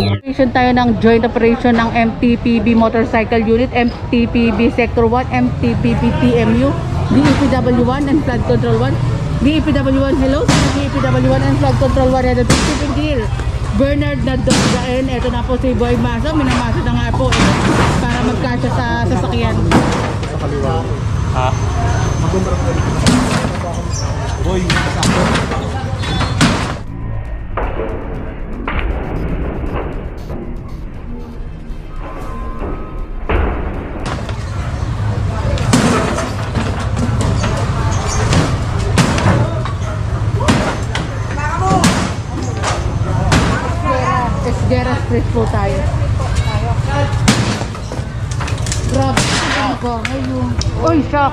Operation tayo ng joint operation ng MTPB Motorcycle Unit, MTPB Sector 1, MTPB TMU, DEPW1 and Flood Control 1. DEPW1, hello sa DEPW1 and Flood Control 1 and the Chief Engineer Bernard Nadogdaen. Ito na po si Boy Maso, minamasa na nga po para magkasya sa sasakyan. Sa kaliwa. Ha? Magumbrap ko. Boy, Esguera Street po tayo. Grabe, ano ba ngayon? Uy, shock!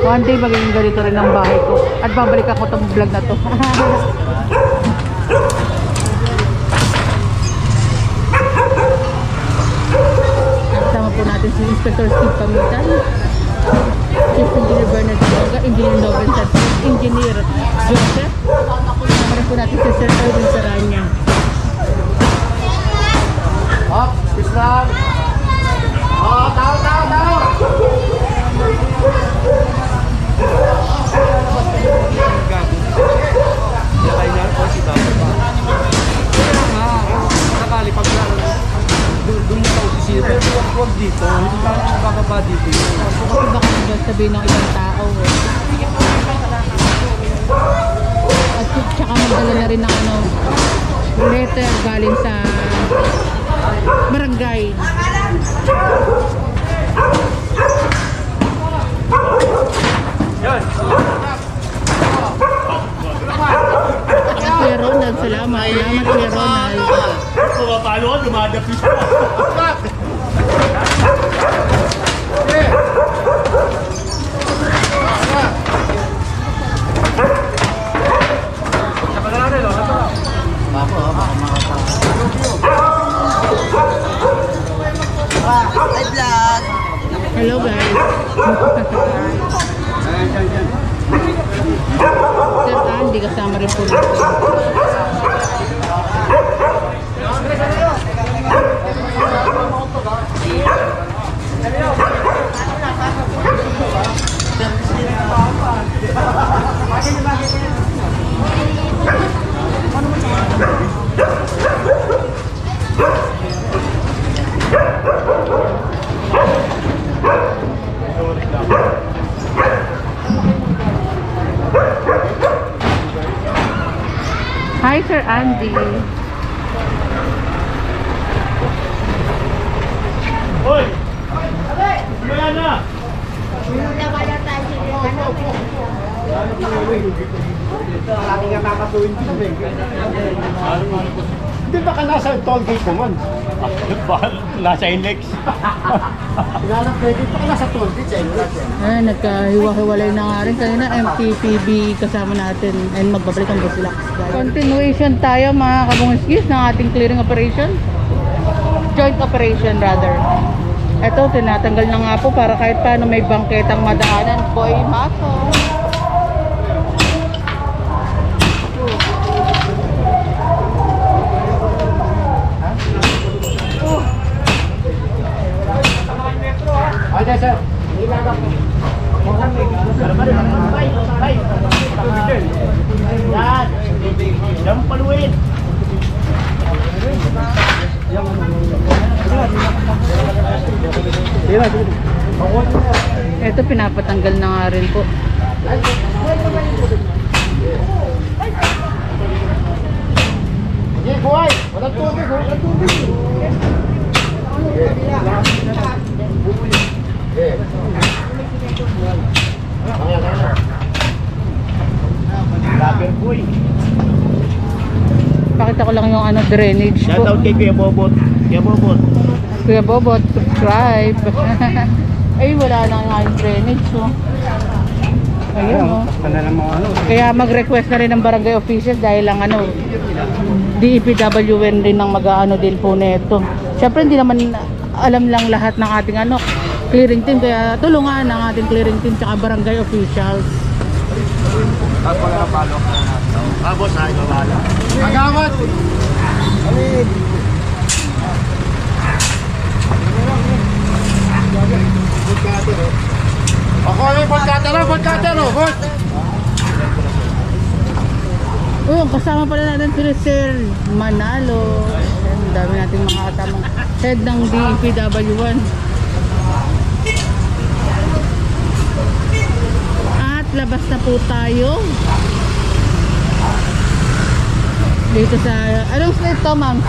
One day magiging ganito rin ang bahay ko. At babalik ako itong vlog na to. Kasama po natin si Inspector Steve Pamitan, Chief Engineer Bernard Nadogdaen, Engineer Novel Santos, Engineer Joseph. Kasama po natin si Sir Erwin Saranya. Hop, Islam. Oh, tao. Sakali pag doon na tao sisira, huwag dito, hindi ka bababa dito. Kasi baka sabihin ng ibang tao. At tsaka magdala na rin ng letter galing sa barangay. Kuya Ronald, salamat Kuya Ronald. Pumapalo ka, dumadapis ka. Hello guys. Sir Andy kasama rin po natin. Hi Sir Andy. Hoy! Maya na! Lagi nga kakatuwin dito eh. Hindi ba ka nasa toll gate naman? Nasa Inex. Ganap pwede pa ka nasa toll gate sa Inex. Nagkahiwa-hiwalay na nga rin kanina. MTPB kasama natin and magbabalik ang bus lax. Continuation tayo mga kabungiskis ng ating clearing operation. Joint operation rather. Ito, tinatanggal na nga po para kahit paano may bangketang madaanan. Boy Maso. Aja sir. Yan. Yang paluin. Ito pinapatanggal na nga rin po. Sige, buhay. Walang tubig. Walang tubig. Pakita ko lang yung drainage po. Shoutout kay Kuya Bobot. Kuya Bobot, subscribe. Ay, wala na nga yung drainage, so. Ayun, oh. Kaya mag-request na rin ng barangay officials dahil lang DEPWN din ang mag-aano din po nito. Siyempre hindi naman alam lang lahat ng ating clearing team, kaya tulungan ng ating clearing team tsaka barangay officials. Boss, ay, babahala. Agawad! Alin! Ako yung podcast, boss! Oh, kasama pala natin si Sir Manalo. Ang dami nating mga katamang head ng DEPW1. At labas na po tayo. Dito sa, anong street to, ma'am?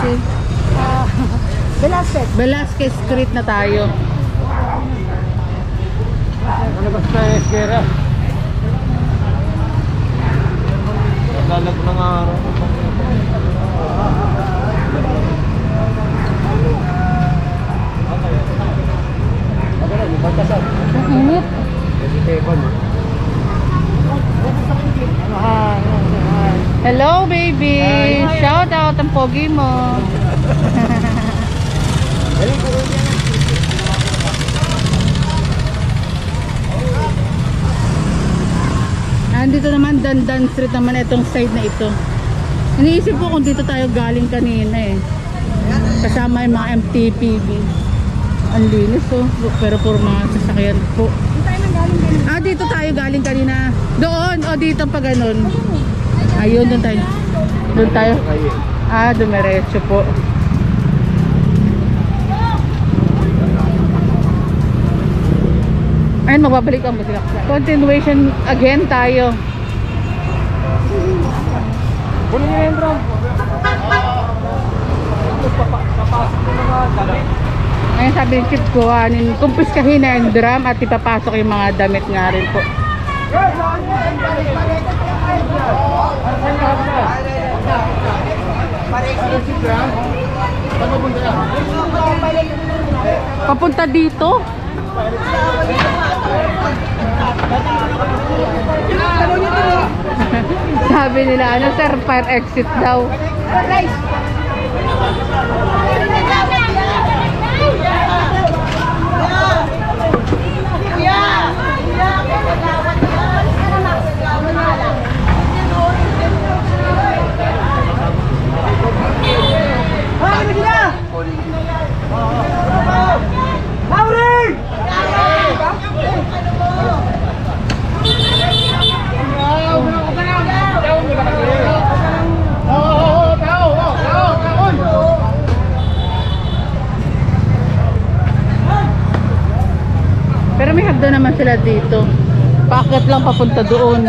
Velasquez Street na tayo. Ano ba sa Esquera? Lalag ng araw. Ang init. Hello, baby. Shout out ang pogi mo. Andito naman Dandan Street naman itong side na ito. Iniisip ko kung dito tayo galing kanina eh. Kasama yung mga MTPB. Ang linis oh. Pero puro mga sasakyan po. Ah, dito tayo galing kanina. Doon o dito pa ganun. Ayun, doon tayo. Doon tayo. Ah, dumiretso po. Ayun, magbabalik ang sila. Continuation again tayo. Kunin niyo yung drum. Papasok mo mga damit. Ngayon sabi ni Chief ko, kumpiskahin na yung drum at ipapasok yung mga damit nga rin po. Papunta dito. Sabi nila, ano sir, fire exit daw. Pero may hagdan naman sila dito. Packet lang papunta doon.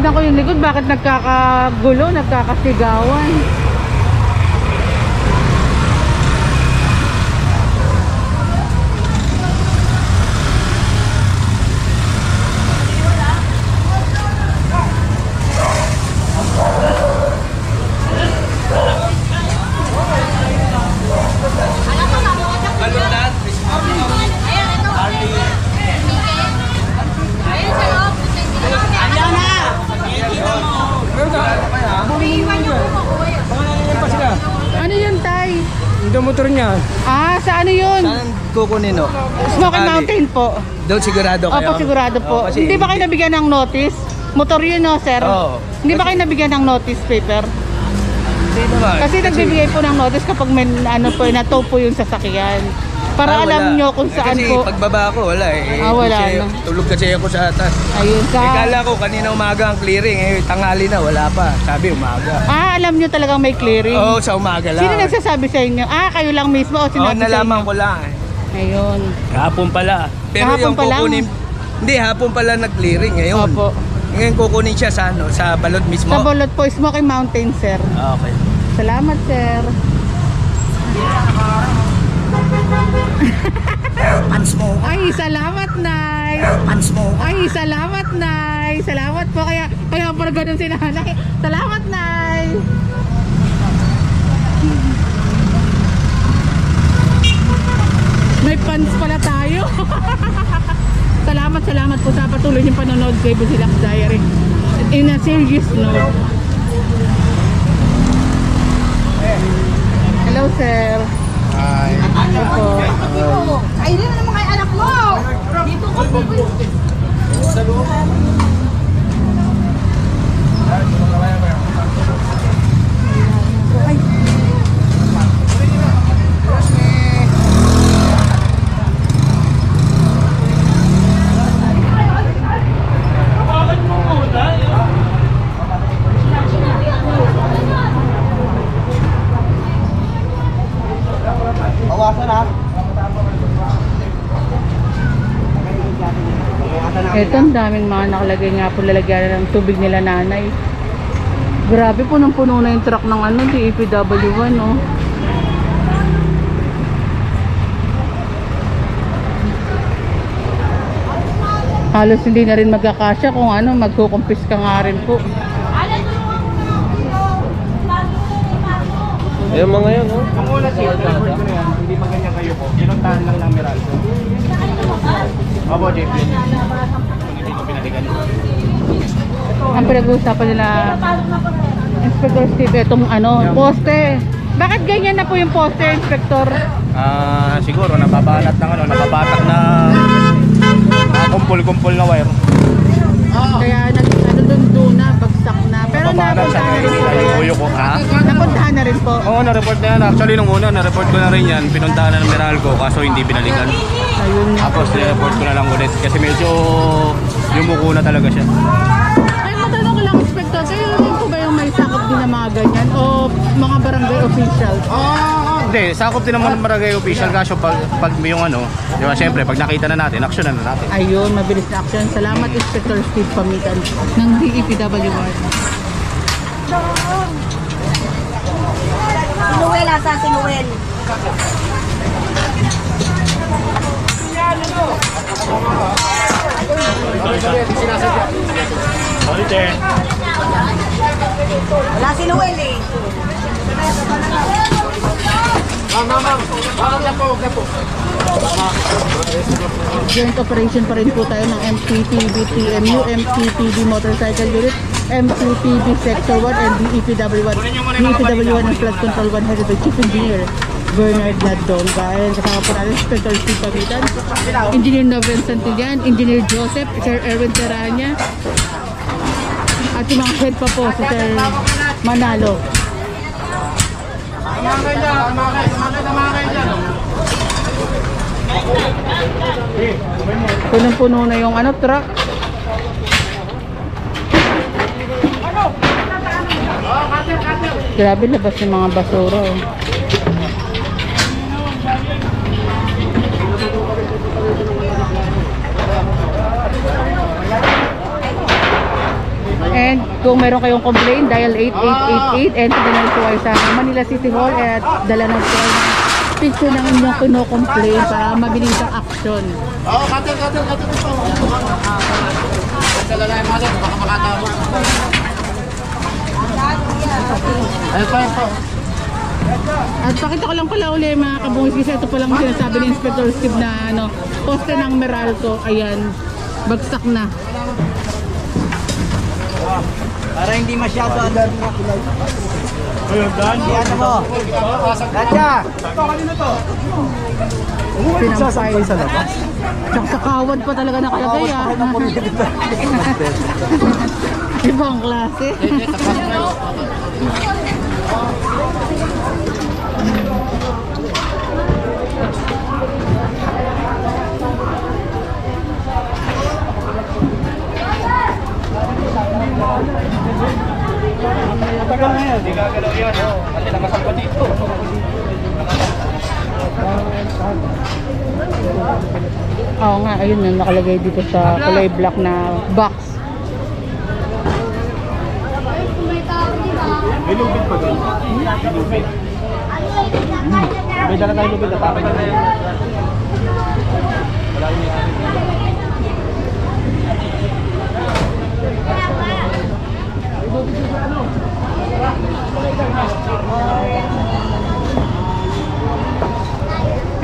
Tignan ko yung likod, bakit nagkakagulo, nagkakasigawan. Ano yun, Tay? Yung motor niya. Ah, sa ano yun? Saan kukunin, no? Smoky Mountain po. Doon sigurado kayo? Opo, sigurado po. Kasi Hindi ba kayo nabigyan ng notice? Motor yun, no, sir? Oo. Hindi ba kayo nabigyan ng notice paper? Hindi naman. Kasi nagbibigay po ng notice kapag may ano po, nato po yung sasakyan. Para alam nyo kung saan kasi po. Kasi pagbaba ko, wala eh. Wala Kasi na. tulog kasi ako sa atas. Ayun sa... Kala ko kanina umaga ang clearing, tanghali na, wala pa. Sabi umaga. alam nyo talagang may clearing. Oo, sa umaga lang. Sino nagsasabi sa inyo? Kayo lang mismo o sinabi sa inyo? Nalaman ko lang eh. Ayun. Kahapon pala. Pero Kahapon yung pa lang? Hindi, hapon pala nag-clearing ngayon. Opo. Ngayon kukunin siya sa ano, sa balot mismo. Sa Balot po, Smoky Mountain, sir. Okay. Salamat, sir. Pants mo. Ay, salamat, Nay. Pants mo. Ay, salamat, Nay. Salamat po. Kaya pala ganun si Nanay. Salamat, Nay. May pants pala tayo. Salamat po sa patuloy niyong panonood kay Busilak Diary. In a serious note. Hello, sir. Hi. Hello po. Ay, hindi na naman kay anak mo. Dito ko po. Bawasan ha. Ito, ang daming mga nakalagay nga po lalagyan ng tubig nila nanay. Grabe po nang puno na yung truck ng ano, DPW1, no? Halos hindi na rin magkakasya kung ano, magkukumpis ka nga rin po. Yung mga yan, oh. Ang una siya, report ko na yan. Hindi pa ganyan kayo po. Pinuntahan lang ng Meralco. Opo, JP. Hindi ko pinaligan. Ang pinag-uusapan nila, Inspector Steve, itong ano, poste. Bakit ganyan na po yung poste, Inspector? Siguro nababalat ng ano, nababatak na kumpul-kumpul na wire. Kaya ano dun na, bagsak na. Pero Nababalat sa napuntahan na rin po yung yan. uyo ko. Ha? Napuntahan na rin po. Oo, na-report na yan. Actually, nung una, na-report ko na rin yan. Pinuntahan na ng Meralco, kaso hindi binalikan. Ayun nga. Tapos, na-report ko na lang ulit. Kasi medyo yumuko na talaga siya. Ay, matanong ko lang, Inspector, kayo rin po ba yung may sakop din ng mga ganyan? O mga barangay officials? Hindi, sakop din naman ng barangay official. Kaso pag yung ano, di ba, siyempre, pag nakita na natin, action na natin. Ayun, mabilis na action. Salamat, Inspector Steve Pamitan ng DEPW1. Sinuel, asa sinuel. Wala sinuel eh. Joint operation pa rin po tayo ng MTPB TMU, MTPB Motorcycle Unit, MTPB Sector 1, and DEPW1. DEPW1 and Flood Control 1 headed by Chief Engineer Bernard Nadon. Dahil kasama po natin Inspector Steve Pamitan, Engineer Noven Santillan, Engineer Joseph, Sir Erwin Teranya, at yung mga head pa po si Sir Manalo. Punong-puno na yung ano, truck. Grabe, labas yung mga basura. Oh. And kung meron kayong complaint, dial 8888 and dala po kayo sa Manila City Hall at dala na po kayo ng picture ng inyong kino-complain para mabilis ang action. At pakita ko lang pala uli mga kabungis kasi ito palang sinasabi ni Inspector Steve na ano, poste ng Meralco, ayan, bagsak na. Para hindi masyado under. Yan mo. Gotcha. Pinampay sa labas. Tsaka sa kawad pa talaga nakalagay ah. Ibang klase. Matagal na yan, di gagalaw yan. Kasi nakasal pa dito. Oo nga, ayun na nakalagay dito sa kulay black na box. May lubid pa doon. May lubid. May dala tayo lubid na tapay na tayo. Wala yung may-ari.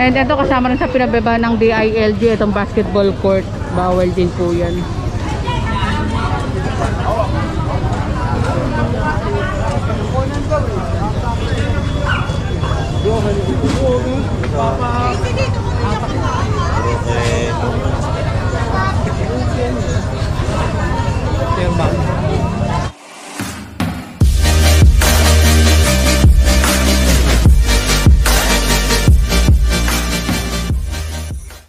And ito kasama rin sa pinababa ng DILG, itong basketball court. Bawal din po yan.